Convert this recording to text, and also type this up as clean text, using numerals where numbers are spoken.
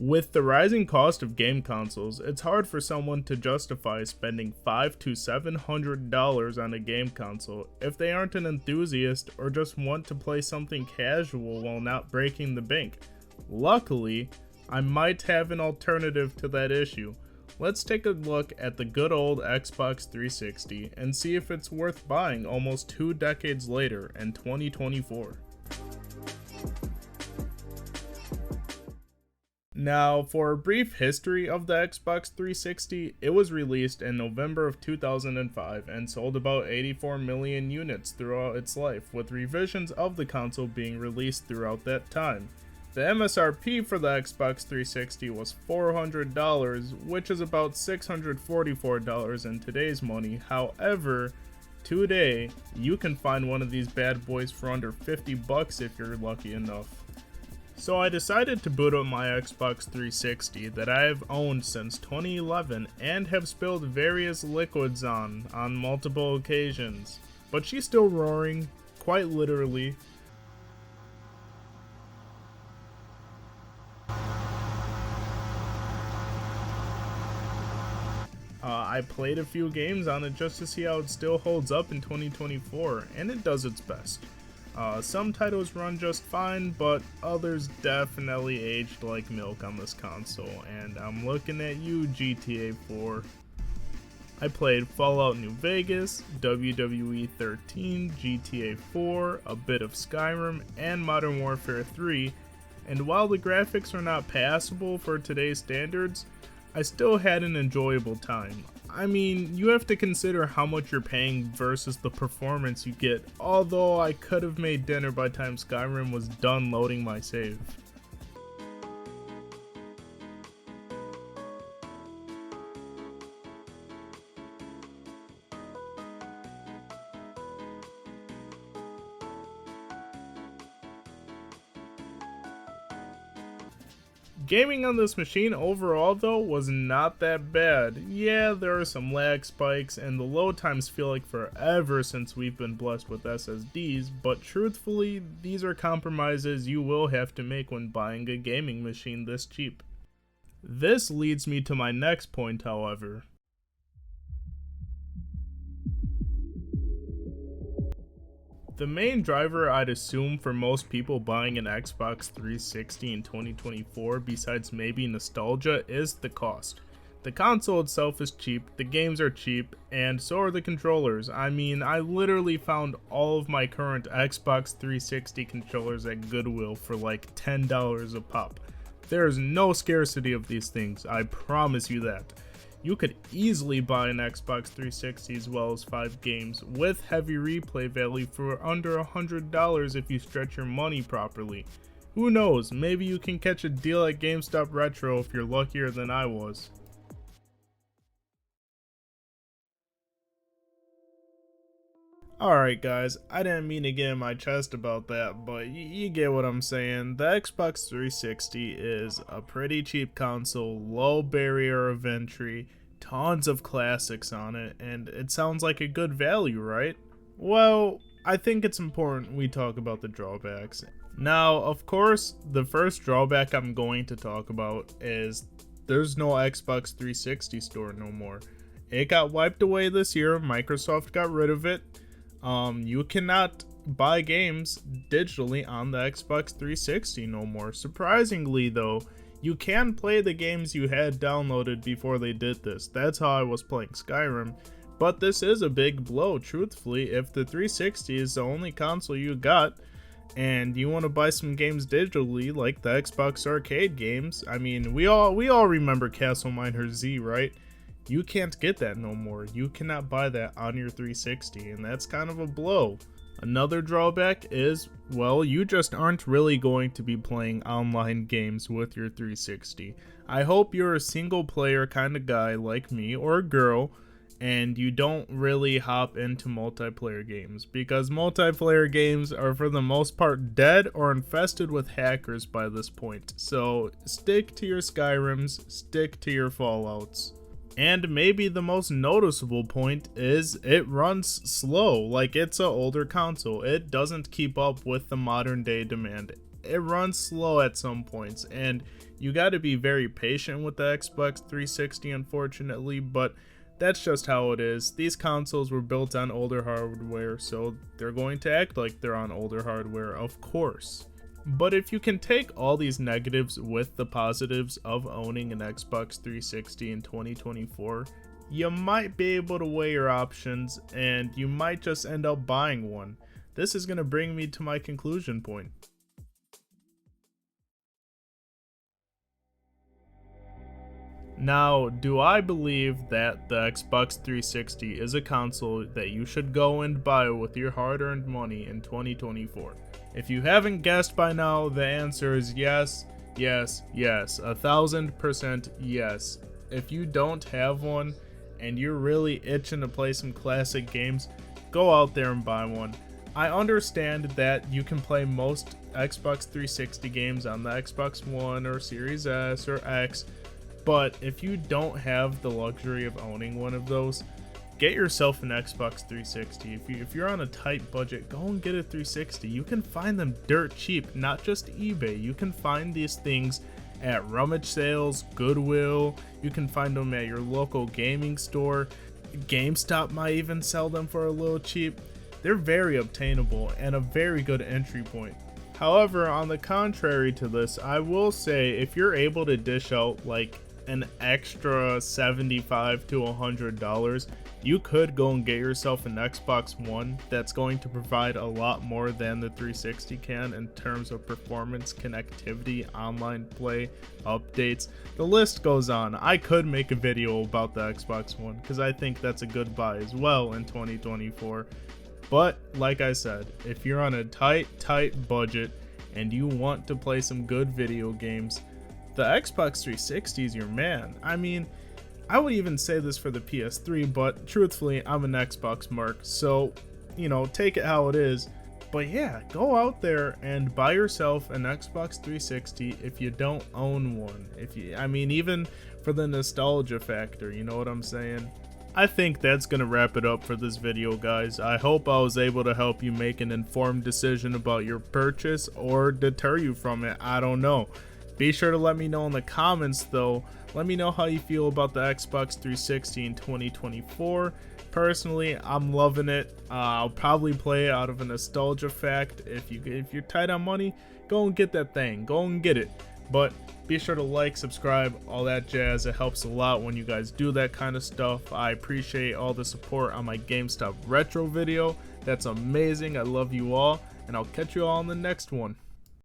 With the rising cost of game consoles, it's hard for someone to justify spending $500 to $700 on a game console if they aren't an enthusiast or just want to play something casual while not breaking the bank. Luckily, I might have an alternative to that issue. Let's take a look at the good old Xbox 360 and see if it's worth buying almost 2 decades later in 2024. Now, for a brief history of the Xbox 360, it was released in November of 2005 and sold about 84 million units throughout its life, with revisions of the console being released throughout that time. The MSRP for the Xbox 360 was $400, which is about $644 in today's money. However, today, you can find one of these bad boys for under $50 if you're lucky enough. So I decided to boot up my Xbox 360 that I have owned since 2011 and have spilled various liquids on multiple occasions. But she's still roaring, quite literally. I played a few games on it just to see how it still holds up in 2024, and it does its best. Some titles run just fine, but others definitely aged like milk on this console, and I'm looking at you, GTA 4. I played Fallout New Vegas, WWE 13, GTA 4, a bit of Skyrim, and Modern Warfare 3, and while the graphics are not passable for today's standards, I still had an enjoyable time. I mean, you have to consider how much you're paying versus the performance you get, although I could have made dinner by the time Skyrim was done loading my save. Gaming on this machine overall though was not that bad. Yeah, there are some lag spikes and the load times feel like forever since we've been blessed with SSDs, but truthfully, these are compromises you will have to make when buying a gaming machine this cheap. This leads me to my next point, however. The main driver I'd assume for most people buying an Xbox 360 in 2024, besides maybe nostalgia, is the cost. The console itself is cheap, the games are cheap, and so are the controllers. I mean, I literally found all of my current Xbox 360 controllers at Goodwill for like $10 a pop. There is no scarcity of these things, I promise you that. You could easily buy an Xbox 360 as well as 5 games with heavy replay value for under $100 if you stretch your money properly. Who knows, maybe you can catch a deal at GameStop Retro if you're luckier than I was. Alright guys, I didn't mean to get in my chest about that, but you get what I'm saying. The Xbox 360 is a pretty cheap console, low barrier of entry, tons of classics on it, and it sounds like a good value, right? Well, I think it's important we talk about the drawbacks. Now, of course, the first drawback I'm going to talk about is there's no Xbox 360 store no more. It got wiped away this year, Microsoft got rid of it. You cannot buy games digitally on the Xbox 360 no more. Surprisingly though, you can play the games you had downloaded before they did this. That's how I was playing Skyrim. But this is a big blow, truthfully. If the 360 is the only console you got, and you want to buy some games digitally, like the Xbox arcade games, I mean, we all remember Castle Miner Z, right? You can't get that no more. You cannot buy that on your 360, and that's kind of a blow. Another drawback is, well, you just aren't really going to be playing online games with your 360. I hope you're a single player kind of guy like me, or girl, and you don't really hop into multiplayer games, because multiplayer games are for the most part dead or infested with hackers by this point. So stick to your Skyrims, stick to your Fallouts. And maybe the most noticeable point is it runs slow, like it's an older console. It doesn't keep up with the modern day demand. it runs slow at some points, and you got to be very patient with the Xbox 360, unfortunately, but that's just how it is. These consoles were built on older hardware, so they're going to act like they're on older hardware, of course. But if you can take all these negatives with the positives of owning an Xbox 360 in 2024, you might be able to weigh your options, and you might just end up buying one. This is going to bring me to my conclusion point. Now, do I believe that the Xbox 360 is a console that you should go and buy with your hard-earned money in 2024? If you haven't guessed by now, the answer is yes, yes, yes, 1000% yes. If you don't have one and you're really itching to play some classic games, go out there and buy one. I understand that you can play most Xbox 360 games on the Xbox One or Series S or X, but if you don't have the luxury of owning one of those, get yourself an Xbox 360. If you're on a tight budget, go and get a 360. You can find them dirt cheap, not just eBay. You can find these things at rummage sales, Goodwill. You can find them at your local gaming store. GameStop might even sell them for a little cheap. They're very obtainable and a very good entry point. However, on the contrary to this, I will say if you're able to dish out like an extra $75 to $100, you could go and get yourself an Xbox One that's going to provide a lot more than the 360 can in terms of performance, connectivity, online play, updates. The list goes on. I could make a video about the Xbox One because I think that's a good buy as well in 2024. But like I said, if you're on a tight budget and you want to play some good video games, the Xbox 360 is your man. I mean, I would even say this for the PS3, but truthfully, I'm an Xbox mark, so, take it how it is. But yeah, go out there and buy yourself an Xbox 360 if you don't own one. Even for the nostalgia factor, you know what I'm saying? I think that's going to wrap it up for this video, guys. I hope I was able to help you make an informed decision about your purchase or deter you from it. I don't know. Be sure to let me know in the comments though. Let me know how you feel about the Xbox 360 in 2024. Personally, I'm loving it. I'll probably play it out of a nostalgia fact. If you're tight on money, go and get that thing. Go and get it. But be sure to like, subscribe, all that jazz. It helps a lot when you guys do that kind of stuff. I appreciate all the support on my GameStop retro video. That's amazing. I love you all, and I'll catch you all in the next one.